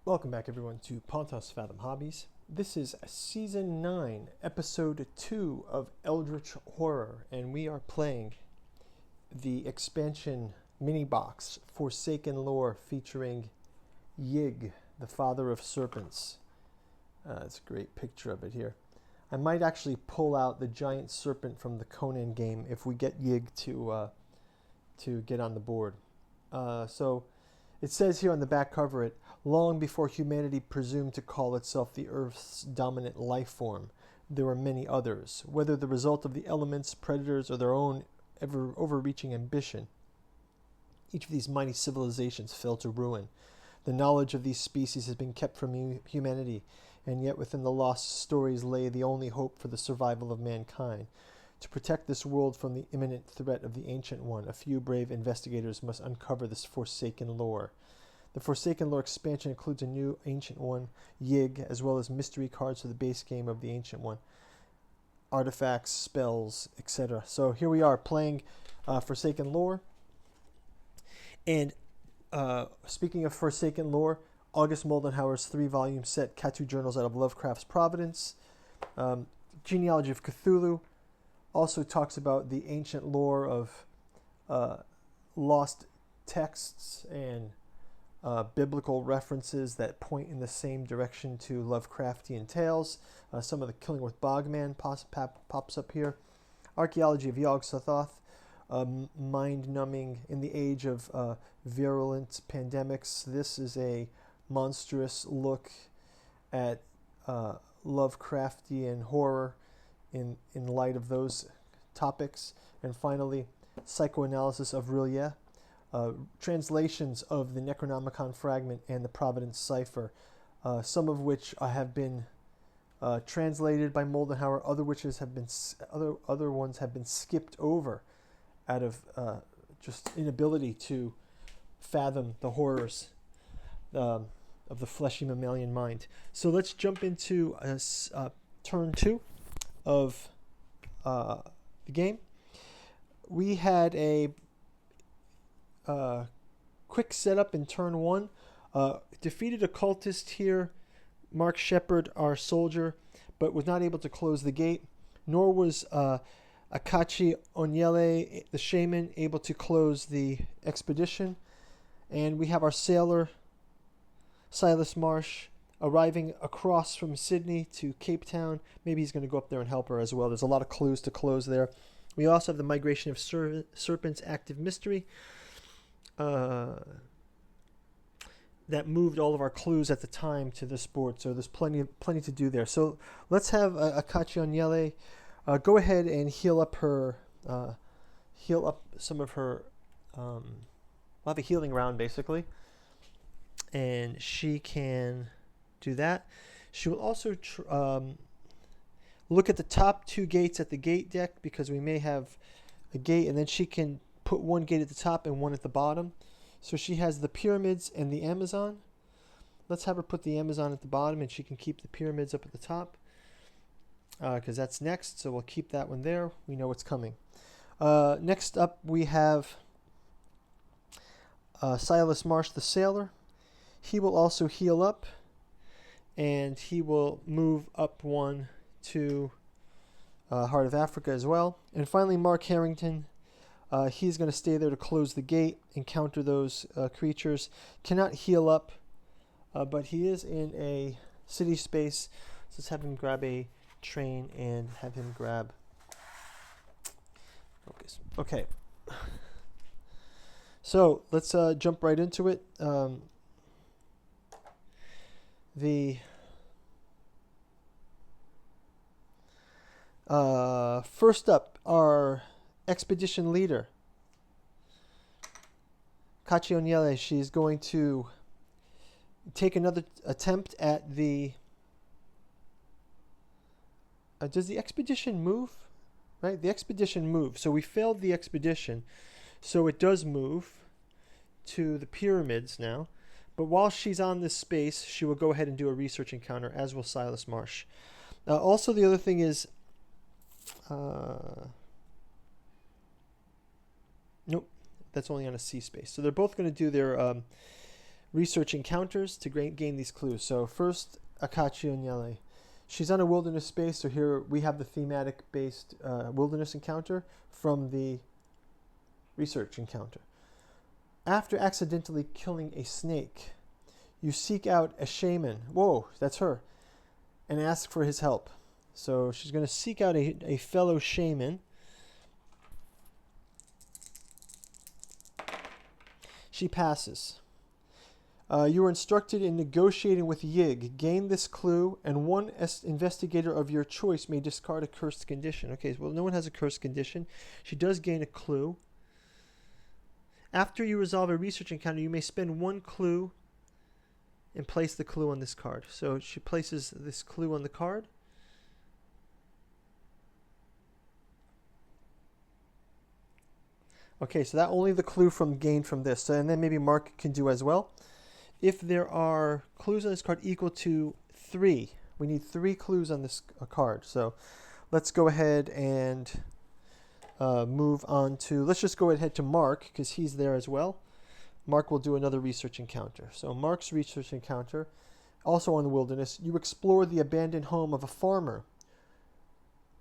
Welcome back, everyone, to Pontos Fathom Hobbies. This is Season 9, Episode 2 of Eldritch Horror, and we are playing the expansion mini-box Forsaken Lore featuring Yig, the Father of Serpents. It's a great picture of it here. I might actually pull out the giant serpent from the Conan game if we get Yig to get on the board. So it says here on the back cover, long before humanity presumed to call itself the Earth's dominant life form, there were many others, whether the result of the elements, predators, or their own ever overreaching ambition. Each of these mighty civilizations fell to ruin. The knowledge of these species has been kept from humanity, and yet within the lost stories lay the only hope for the survival of mankind. To protect this world from the imminent threat of the Ancient One, a few brave investigators must uncover this Forsaken Lore. The Forsaken Lore expansion includes a new Ancient One, Yig, as well as mystery cards for the base game of the Ancient One, artifacts, spells, etc. So here we are playing Forsaken Lore. And speaking of Forsaken Lore, August Moldenhauer's 3-volume set, Katu Journals out of Lovecraft's Providence, Genealogy of Cthulhu, also talks about the ancient lore of lost texts and biblical references that point in the same direction to Lovecraftian tales. Some of the Killing with Bogman pops up here. Archaeology of Yog-Sothoth, mind-numbing in the age of virulent pandemics. This is a monstrous look at Lovecraftian horror in light of those topics. And finally, Psychoanalysis of Rillier, translations of the Necronomicon fragment and the Providence cipher, some of which have been translated by Moldenhauer, other ones have been skipped over out of just inability to fathom the horrors of the fleshy mammalian mind. So let's jump into turn 2 of the game. We had a quick setup in turn 1. Defeated a cultist here, Mark Shepard, our soldier, but was not able to close the gate. Nor was Akachi Onyele, the shaman, able to close the expedition. And we have our sailor, Silas Marsh, arriving across from Sydney to Cape Town. Maybe he's going to go up there and help her as well. There's a lot of clues to close there. We also have the Migration of Serpents active mystery that moved all of our clues at the time to this board. So there's plenty to do there. So let's have Akachi Onyele go ahead and heal up some of her. We'll have a healing round basically, and she can do that. She will also look at the top 2 gates at the gate deck, because we may have a gate, and then she can put one gate at the top and one at the bottom. So she has the pyramids and the Amazon. Let's have her put the Amazon at the bottom, and she can keep the pyramids up at the top, because that's next. So we'll keep that one there. We know what's coming. Next up, we have Silas Marsh, the sailor. He will also heal up, and he will move up 1 to Heart of Africa as well. And finally, Mark Harrington. He's going to stay there to close the gate and counter those creatures. Cannot heal up, but he is in a city space. So let's have him grab a train and have him grab... Focus. Okay. So let's jump right into it. First up, our expedition leader, Kachi Onyele. She's going to take another attempt at the... does the expedition move? Right? The expedition moves. So we failed the expedition. So it does move to the pyramids now. But while she's on this space, she will go ahead and do a research encounter, as will Silas Marsh. Also, the other thing is... nope, that's only on a C space. So they're both going to do their research encounters to gain these clues. So first, Akachi Onyele. She's on a wilderness space, so here we have the thematic-based wilderness encounter from the research encounter. After accidentally killing a snake, you seek out a shaman. Whoa, that's her. And ask for his help. So she's going to seek out a fellow shaman. She passes. You are instructed in negotiating with Yig. Gain this clue, and one investigator of your choice may discard a cursed condition. Okay, well, no one has a cursed condition. She does gain a clue. After you resolve a research encounter, you may spend one clue and place the clue on this card. So she places this clue on the card. Okay, so that only the clue gained from this. So, and then maybe Mark can do as well. If there are clues on this card equal to 3, we need 3 clues on this card. So let's go ahead and move on to, let's just go ahead to Mark because he's there as well. Mark will do another research encounter. So Mark's research encounter, also in the wilderness, you explore the abandoned home of a farmer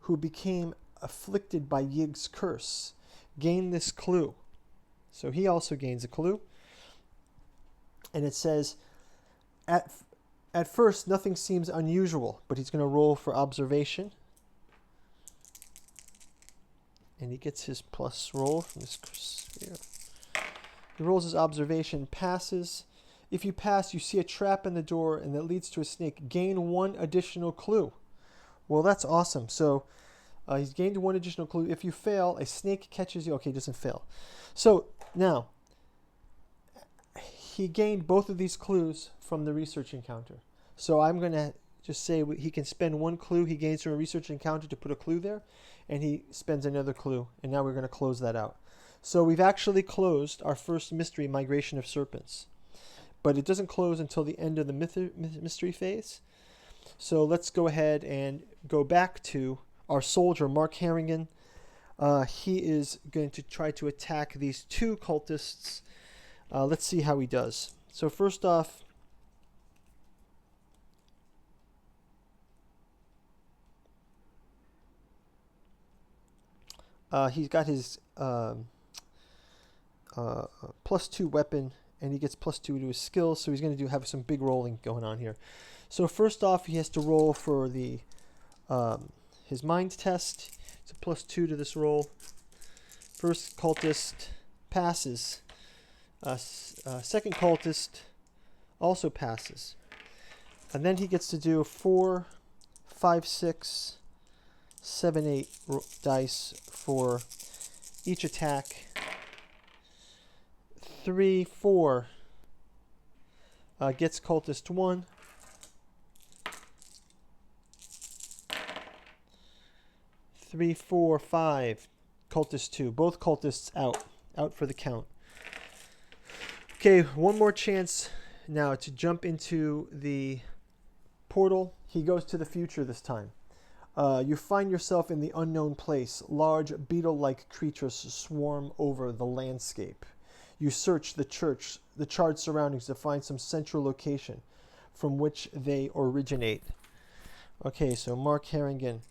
who became afflicted by Yig's curse. Gain this clue. So he also gains a clue. And it says, at first, nothing seems unusual, but he's going to roll for observation. And he gets his plus roll from this sphere. He rolls his observation, passes. If you pass, you see a trap in the door, and that leads to a snake. Gain 1 additional clue. Well, that's awesome. So he's gained 1 additional clue. If you fail, a snake catches you. Okay, he doesn't fail. So now, he gained both of these clues from the research encounter. So I'm going to just say he can spend 1 clue he gains from a research encounter to put a clue there, and he spends another clue. And now we're going to close that out. So we've actually closed our first mystery, Migration of Serpents. But it doesn't close until the end of the mystery phase. So let's go ahead and go back to our soldier, Mark Harrigan. He is going to try to attack these 2 cultists. Let's see how he does. So first off, he's got his +2 weapon, and he gets +2 to his skills, so he's going to have some big rolling going on here. So first off, he has to roll for the his mind test. It's a +2 to this roll. First cultist passes. Second cultist also passes. And then he gets to do 4, 5, 6, 7, 8 dice for each attack. 3, 4 gets cultist 1. 3, 4, 5 cultist 2. Both cultists out for the count. Okay, one more chance now to jump into the portal. He goes to the future this time. You find yourself in the unknown place. Large beetle-like creatures swarm over the landscape. You search the charred surroundings to find some central location from which they originate. Okay, so Mark Harrigan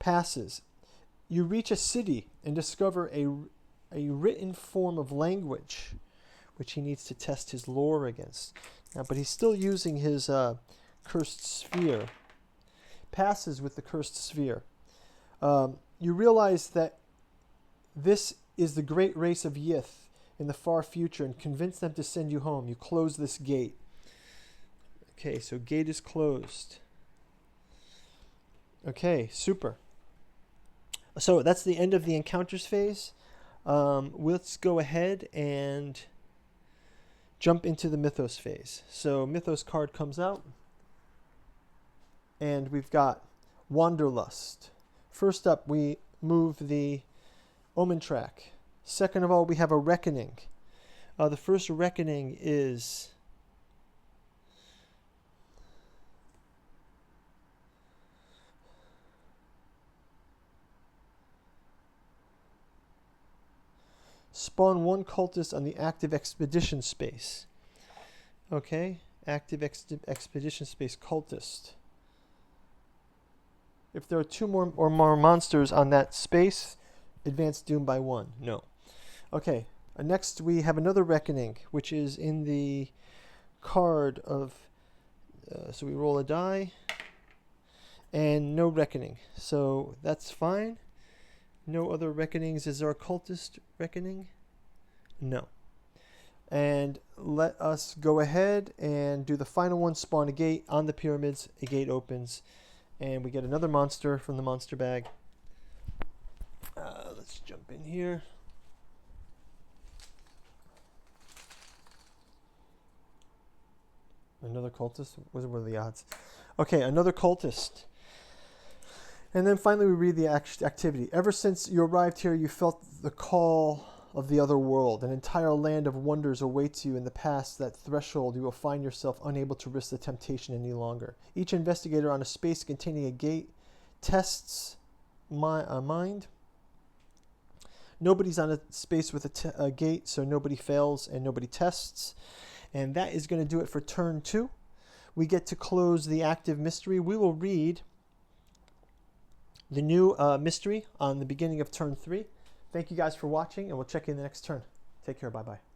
passes. You reach a city and discover a written form of language, which he needs to test his lore against. Now, but he's still using his cursed sphere. Passes with the cursed sphere. You realize that this is the great race of Yith in the far future and convince them to send you home. You close this gate. Okay, so gate is closed. Okay, super. So that's the end of the encounters phase. Let's go ahead and jump into the Mythos phase. So Mythos card comes out, and we've got Wanderlust. First up, we move the Omen track. Second of all, we have a Reckoning. The first Reckoning is Spawn one cultist on the active expedition space. Okay, active expedition space cultist. If there are 2 or more monsters on that space, advance doom by 1. No. Okay, next we have another reckoning, which is in the card of... so we roll a die, and no reckoning. So that's fine. No other reckonings. Is there a cultist reckoning? No. And let us go ahead and do the final one. Spawn a gate on the pyramids. A gate opens. And we get another monster from the monster bag. Let's jump in here. Another cultist? What are the odds? Okay, another cultist. And then finally we read the activity. Ever since you arrived here, you felt the call of the other world. An entire land of wonders awaits you. In the past that threshold, you will find yourself unable to risk the temptation any longer. Each investigator on a space containing a gate tests mind. Nobody's on a space with a gate, so nobody fails and nobody tests. And that is going to do it for turn 2. We get to close the active mystery. We will read the new mystery on the beginning of turn 3. Thank you guys for watching, and we'll check you in the next turn. Take care. Bye-bye.